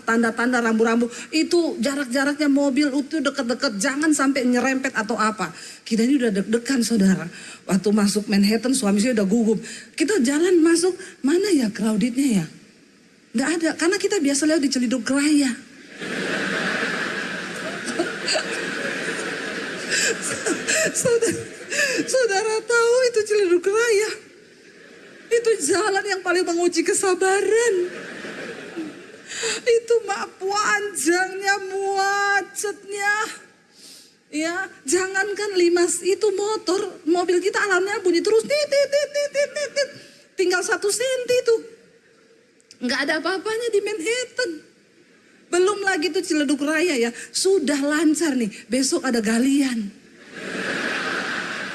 tanda-tanda rambu-rambu. Itu jarak-jaraknya mobil itu deket-deket, jangan sampai nyerempet atau apa. Kita ini udah deg-degan saudara. Waktu masuk Manhattan suami saya udah gugup. Kita jalan masuk, mana ya crowdednya ya? Nggak ada, karena kita biasa lewat di Ciledug Raya. Saudara tahu itu Ciledug Raya. Itu jalan yang paling menguji kesabaran. Itu panjangnya, macetnya. Ya, jangankan 5 itu mobil kita alarmnya bunyi terus tit. Tinggal 1 senti itu. Nggak ada apa-apanya di Manhattan. Belum lagi tuh Ciledug Raya ya, sudah lancar nih. Besok ada galian.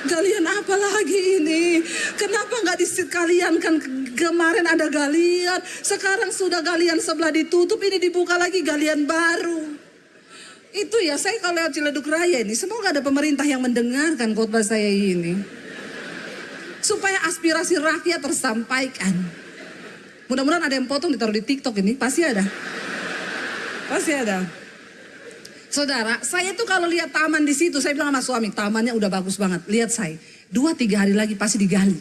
Galian apa lagi ini? Kenapa nggak disekalian kan kemarin ada galian, sekarang sudah galian sebelah ditutup, ini dibuka lagi galian baru. Itu ya saya kalau lewat Ciledug Raya ini, semoga ada pemerintah yang mendengarkan khotbah saya ini. Supaya aspirasi rakyat tersampaikan. Mudah-mudahan ada yang potong ditaruh di TikTok ini, pasti ada. Pasti ada. Saudara, saya tuh kalau lihat taman di situ, saya bilang sama suami, tamannya udah bagus banget. Lihat saya, 2-3 hari lagi pasti digali.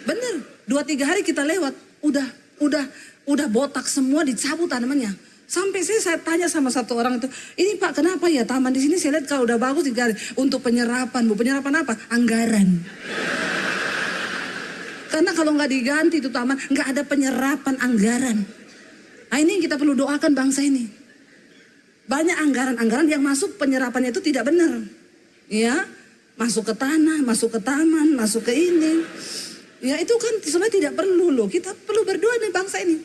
Bener, 2-3 hari kita lewat, udah botak semua, dicabut tanamannya. Sampai saya tanya sama satu orang itu, ini Pak kenapa ya taman di sini saya lihat kalau udah bagus digali. Untuk penyerapan, Bu, penyerapan apa? Anggaran. Karena kalau nggak diganti itu taman, nggak ada penyerapan anggaran. Nah ini yang kita perlu doakan bangsa ini. Banyak anggaran-anggaran yang masuk penyerapannya itu tidak benar. Ya, masuk ke tanah, masuk ke taman, masuk ke ini. Ya itu kan sebenarnya tidak perlu loh. Kita perlu berdoa nih bangsa ini.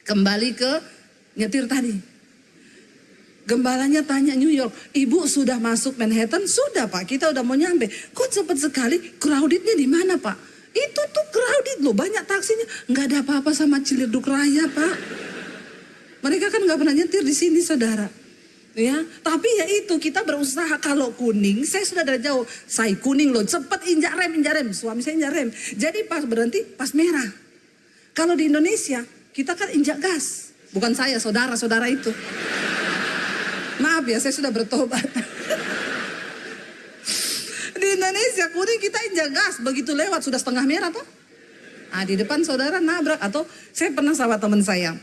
Kembali ke nyetir tadi. Gembalanya tanya New York, Ibu sudah masuk Manhattan? Sudah Pak, kita udah mau nyampe. Kok cepat sekali? Crowdednya di mana Pak? Itu tuh crowded loh, banyak taksinya. Nggak ada apa-apa sama Ciledug Raya Pak. Mereka kan nggak pernah nyetir di sini saudara, ya. Tapi ya itu kita berusaha kalau kuning, saya sudah dari jauh, saya kuning loh, cepet injak rem, suami saya injak rem. Jadi pas berhenti, pas merah. Kalau di Indonesia kita kan injak gas, bukan saya, saudara-saudara itu. Maaf ya, saya sudah bertobat. Di Indonesia kuning kita injak gas, begitu lewat sudah setengah merah toh. Ah di depan saudara nabrak atau saya pernah sama teman saya.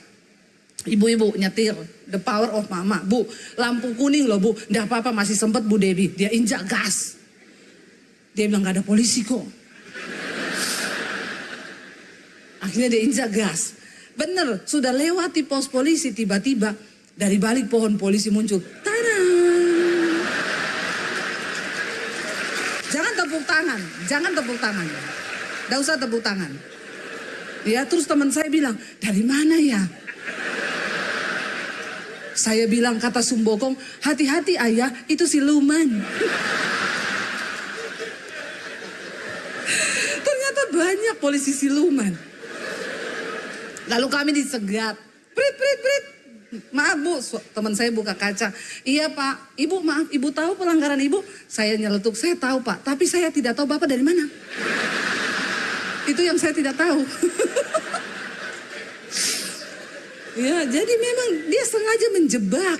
Ibu-ibu nyetir, the power of mama. Bu, lampu kuning loh Bu, nggak apa-apa masih sempet Bu Debbie. Dia injak gas. Dia bilang gak ada polisi kok. Akhirnya dia injak gas. Bener, sudah lewati pos polisi, tiba-tiba dari balik pohon polisi muncul. Tada! Jangan tepuk tangan. Nggak usah tepuk tangan. Ya, terus teman saya bilang, dari mana ya? Saya bilang kata Sumbokong, hati-hati ayah itu siluman. Ternyata banyak polisi siluman. Lalu kami disegat. Prit. Maaf Bu, teman saya buka kaca. Iya Pak, Ibu maaf, Ibu tahu pelanggaran Ibu? Saya nyeletuk, saya tahu Pak, tapi saya tidak tahu Bapak dari mana. Itu yang saya tidak tahu. Ya, jadi memang dia sengaja menjebak.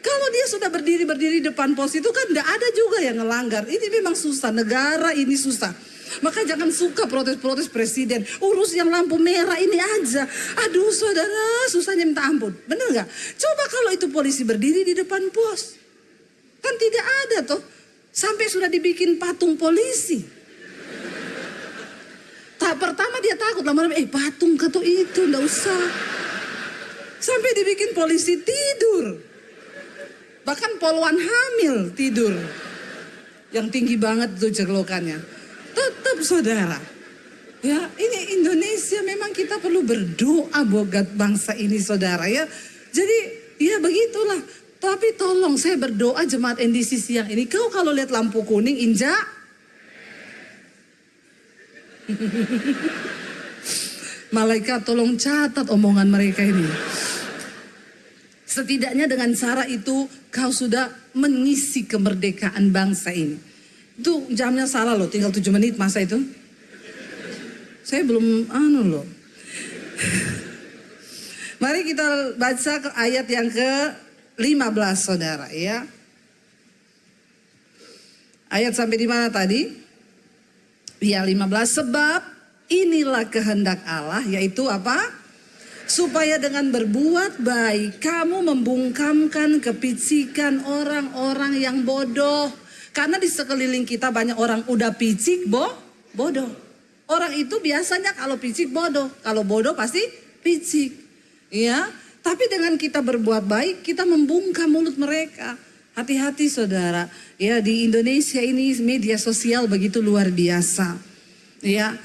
Kalau dia sudah berdiri depan pos itu kan tidak ada juga yang ngelanggar. Ini memang susah, negara ini susah. Maka jangan suka protes-protes presiden. Urus yang lampu merah ini aja. Aduh saudara, susahnya minta ampun. Bener gak? Coba kalau itu polisi berdiri di depan pos. Kan tidak ada toh. Sampai sudah dibikin patung polisi. Pertama dia takut, lama-lama patung kata itu, enggak usah. Sampai dibikin polisi tidur. Bahkan poluan hamil tidur. Yang tinggi banget tuh jeglokannya. Tetap saudara. Ya, ini Indonesia memang kita perlu berdoa buat bangsa ini saudara ya. Jadi ya begitulah. Tapi tolong saya berdoa jemaat NDC siang ini. Kau kalau lihat lampu kuning injak. Malaikat tolong catat omongan mereka ini. Setidaknya dengan cara itu kau sudah mengisi kemerdekaan bangsa ini. Itu jamnya salah loh, tinggal 7 menit masa itu. Saya belum loh. Mari kita baca ke ayat yang ke-15 saudara ya. Ayat sampai di mana tadi? Ya 15, sebab inilah kehendak Allah, yaitu apa? Supaya dengan berbuat baik kamu membungkamkan kepicikan orang-orang yang bodoh. Karena di sekeliling kita banyak orang udah picik bodoh. Orang itu biasanya kalau picik bodoh, kalau bodoh pasti picik. Ya, tapi dengan kita berbuat baik kita membungkam mulut mereka. Hati-hati saudara. Ya, di Indonesia ini media sosial begitu luar biasa. Ya.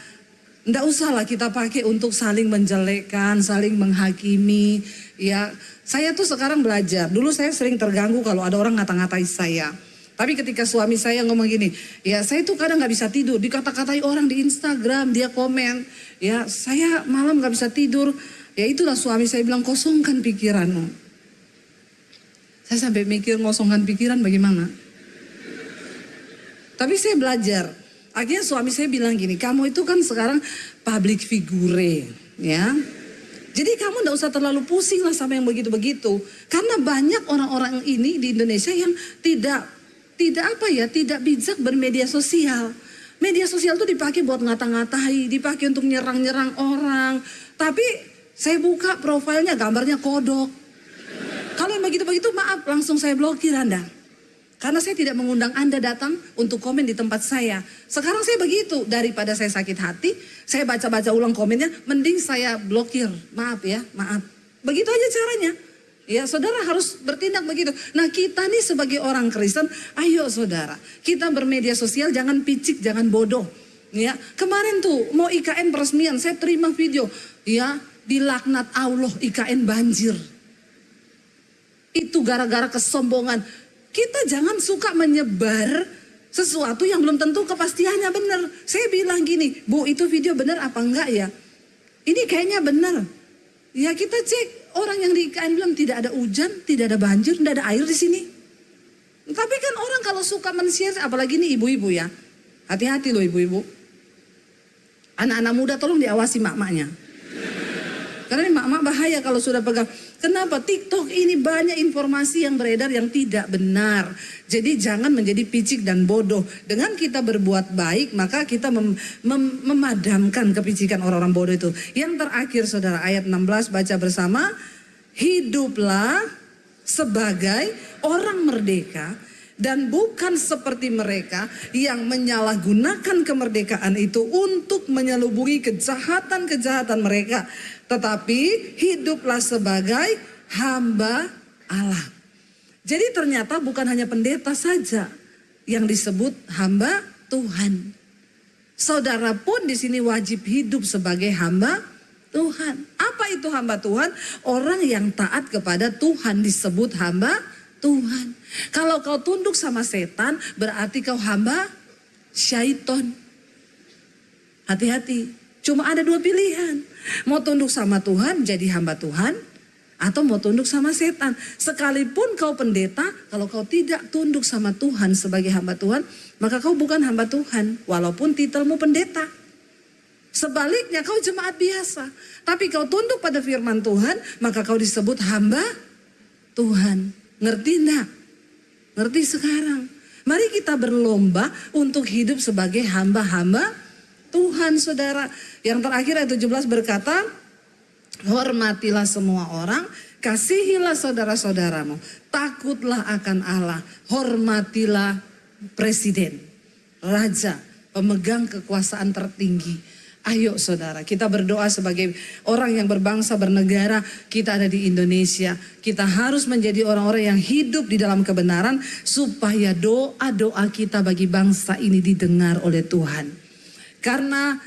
Nggak usahlah kita pakai untuk saling menjelekkan, saling menghakimi. Ya, saya tuh sekarang belajar. Dulu saya sering terganggu kalau ada orang ngata-ngatai saya. Tapi ketika suami saya ngomong gini, ya saya tuh kadang nggak bisa tidur. Dikata-katai orang di Instagram, dia komen. Ya, saya malam nggak bisa tidur. Ya itulah suami saya bilang, kosongkan pikiranmu. Saya sampai mikir ngosongkan pikiran bagaimana. Tapi saya belajar. Akhirnya suami saya bilang gini, kamu itu kan sekarang public figure, ya. Jadi kamu gak usah terlalu pusing lah sama yang begitu-begitu. Karena banyak orang-orang ini di Indonesia yang tidak bijak bermedia sosial. Media sosial itu dipakai buat ngata-ngatai, dipakai untuk nyerang-nyerang orang. Tapi saya buka profilnya gambarnya kodok. Kalau yang begitu-begitu maaf, langsung saya blokir Anda. Karena saya tidak mengundang Anda datang untuk komen di tempat saya. Sekarang saya begitu, daripada saya sakit hati, saya baca-baca ulang komennya, mending saya blokir. Maaf ya, maaf. Begitu aja caranya. Ya, saudara harus bertindak begitu. Nah, kita nih sebagai orang Kristen, ayo saudara, kita bermedia sosial jangan picik, jangan bodoh. Ya, kemarin tuh mau IKN peresmian, saya terima video, ya, dilaknat Allah IKN banjir. Itu gara-gara kesombongan. Kita jangan suka menyebar sesuatu yang belum tentu kepastiannya benar. Saya bilang gini, Bu itu video benar apa enggak ya? Ini kayaknya benar. Ya kita cek, orang yang di IKN bilang tidak ada hujan, tidak ada banjir, tidak ada air di sini. Tapi kan orang kalau suka men-share, apalagi ini ibu-ibu ya. Hati-hati loh ibu-ibu. Anak-anak muda tolong diawasi mak-maknya. Karena ini mak-mak bahaya kalau sudah pegang. Kenapa? TikTok ini banyak informasi yang beredar yang tidak benar. Jadi jangan menjadi picik dan bodoh. Dengan kita berbuat baik, maka kita memadamkan kepicikan orang-orang bodoh itu. Yang terakhir saudara, ayat 16 baca bersama. Hiduplah sebagai orang merdeka dan bukan seperti mereka yang menyalahgunakan kemerdekaan itu untuk menyelubungi kejahatan-kejahatan mereka. Tetapi hiduplah sebagai hamba Allah. Jadi ternyata bukan hanya pendeta saja yang disebut hamba Tuhan. Saudara pun di sini wajib hidup sebagai hamba Tuhan. Apa itu hamba Tuhan? Orang yang taat kepada Tuhan disebut hamba Tuhan. Kalau kau tunduk sama setan berarti kau hamba syaiton. Hati-hati. Cuma ada 2 pilihan. Mau tunduk sama Tuhan jadi hamba Tuhan. Atau mau tunduk sama setan. Sekalipun kau pendeta, kalau kau tidak tunduk sama Tuhan sebagai hamba Tuhan, maka kau bukan hamba Tuhan. Walaupun titelmu pendeta. Sebaliknya kau jemaat biasa. Tapi kau tunduk pada firman Tuhan, maka kau disebut hamba Tuhan. Ngerti enggak? Ngerti sekarang? Mari kita berlomba untuk hidup sebagai hamba-hamba Tuhan saudara. Yang terakhir ayat 17 berkata, hormatilah semua orang, kasihilah saudara-saudaramu, takutlah akan Allah, hormatilah presiden, raja, pemegang kekuasaan tertinggi. Ayo saudara, kita berdoa sebagai orang yang berbangsa bernegara, kita ada di Indonesia. Kita harus menjadi orang-orang yang hidup di dalam kebenaran supaya doa-doa kita bagi bangsa ini didengar oleh Tuhan. Karena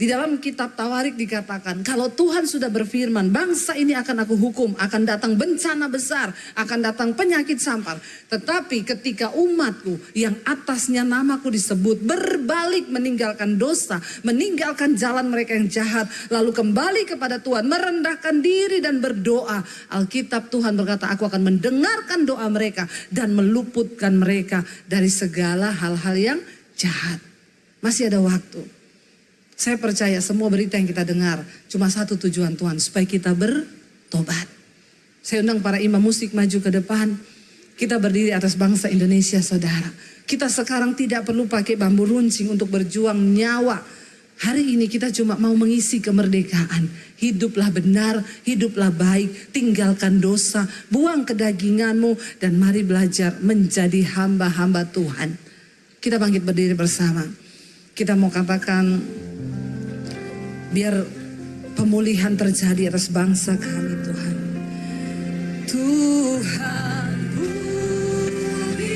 Di dalam kitab Tawarik dikatakan, kalau Tuhan sudah berfirman, bangsa ini akan aku hukum, akan datang bencana besar, akan datang penyakit sampar. Tetapi ketika umatku yang atasnya namaku disebut berbalik meninggalkan dosa, meninggalkan jalan mereka yang jahat, lalu kembali kepada Tuhan, merendahkan diri dan berdoa. Alkitab Tuhan berkata, aku akan mendengarkan doa mereka dan meluputkan mereka dari segala hal-hal yang jahat. Masih ada waktu. Saya percaya semua berita yang kita dengar cuma satu tujuan Tuhan, supaya kita bertobat. Saya undang para imam musik maju ke depan. Kita berdiri atas bangsa Indonesia, saudara. Kita sekarang tidak perlu pakai bambu runcing untuk berjuang nyawa. Hari ini kita cuma mau mengisi kemerdekaan. Hiduplah benar, hiduplah baik, tinggalkan dosa, buang kedaginganmu, dan mari belajar menjadi hamba-hamba Tuhan. Kita bangkit berdiri bersama. Kita mau katakan, biar pemulihan terjadi atas bangsa kami, Tuhan. Tuhan pulihkan,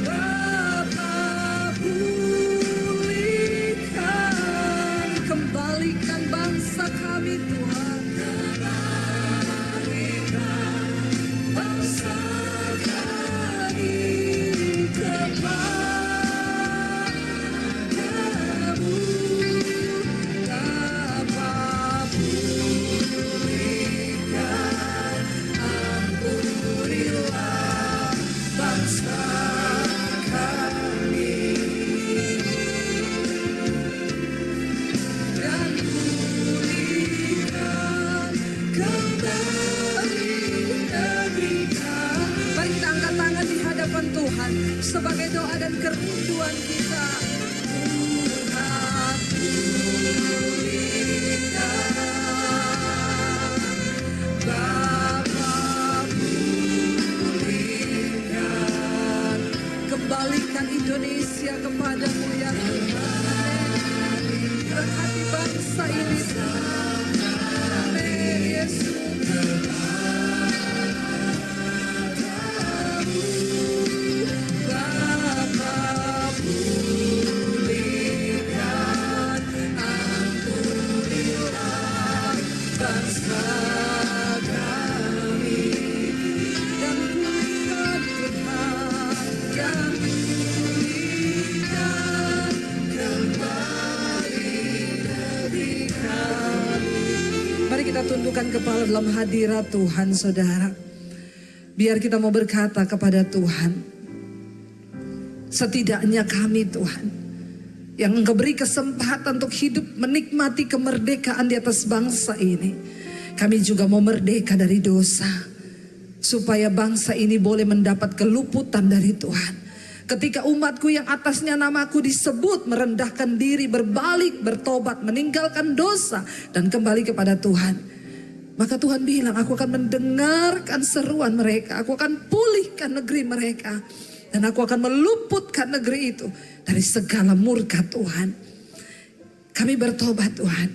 Bapa pulihkan, kembalikan bangsa kami, Tuhan. Kembalikan bangsa kami kepadamu. Tuhan, sebagai doa dan kerinduan kita. Tuhan pulihkan, Bapa pulihkan, kembalikan Indonesia kepadamu ya Tuhan. Berkati bangsa ini, amin Yesus. Kita tundukkan kepala dalam hadirat Tuhan, saudara. Biar kita mau berkata kepada Tuhan, setidaknya kami Tuhan, yang Engkau beri kesempatan untuk hidup menikmati kemerdekaan di atas bangsa ini. Kami juga mau merdeka dari dosa, supaya bangsa ini boleh mendapat keluputan dari Tuhan. Ketika umatku yang atasnya namaku disebut merendahkan diri, berbalik, bertobat, meninggalkan dosa dan kembali kepada Tuhan, maka Tuhan bilang, aku akan mendengarkan seruan mereka, aku akan pulihkan negeri mereka, dan aku akan meluputkan negeri itu dari segala murka Tuhan. Kami bertobat Tuhan,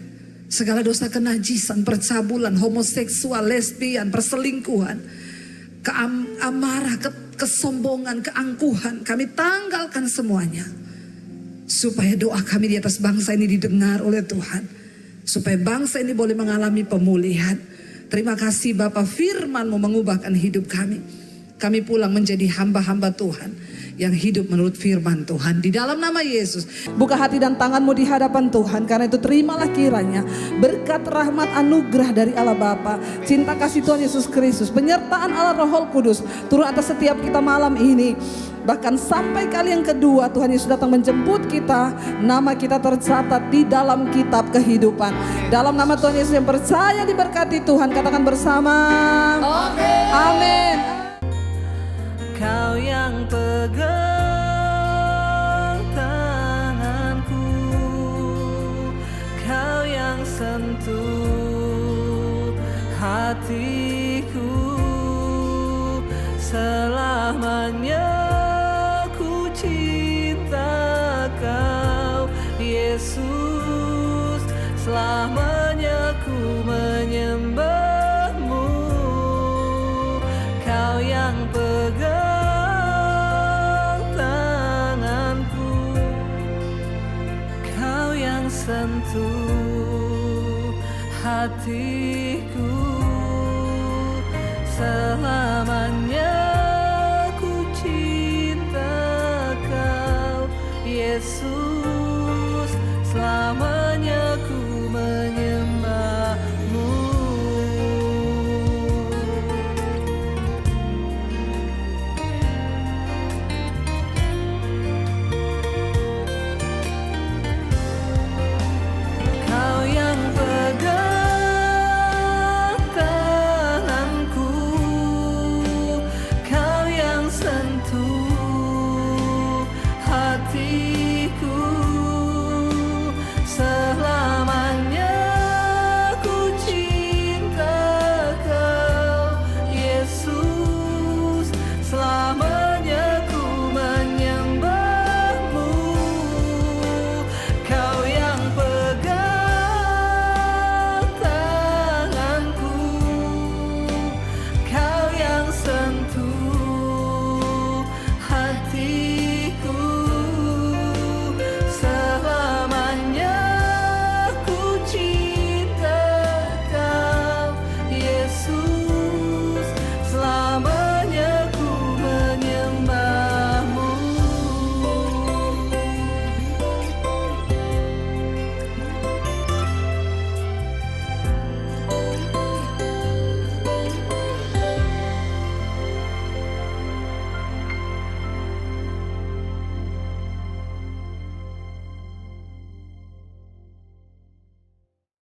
segala dosa kenajisan, percabulan, homoseksual, lesbian, perselingkuhan, amarah, kesombongan, keangkuhan, kami tanggalkan semuanya. Supaya doa kami di atas bangsa ini didengar oleh Tuhan. Supaya bangsa ini boleh mengalami pemulihan. Terima kasih Bapa, firman-Mu mengubahkan hidup kami. Kami pulang menjadi hamba-hamba Tuhan yang hidup menurut firman Tuhan. Di dalam nama Yesus. Buka hati dan tanganmu di hadapan Tuhan. Karena itu terimalah kiranya berkat rahmat anugerah dari Allah Bapa, cinta kasih Tuhan Yesus Kristus, penyertaan Allah Roh Kudus turun atas setiap kita malam ini. Bahkan sampai kali yang kedua Tuhan Yesus datang menjemput kita, nama kita tercatat di dalam kitab kehidupan. Dalam nama Tuhan Yesus yang percaya diberkati Tuhan, katakan bersama amin. Amin. Kau yang pegang tanganku, Kau yang sentuh hatiku, selamanya ku cinta Kau Yesus, selamanya ku menyembah-Mu. Kau yang pegang tanganku, sentuh hatiku. Selamanya ku cinta Kau Yesus, selamanya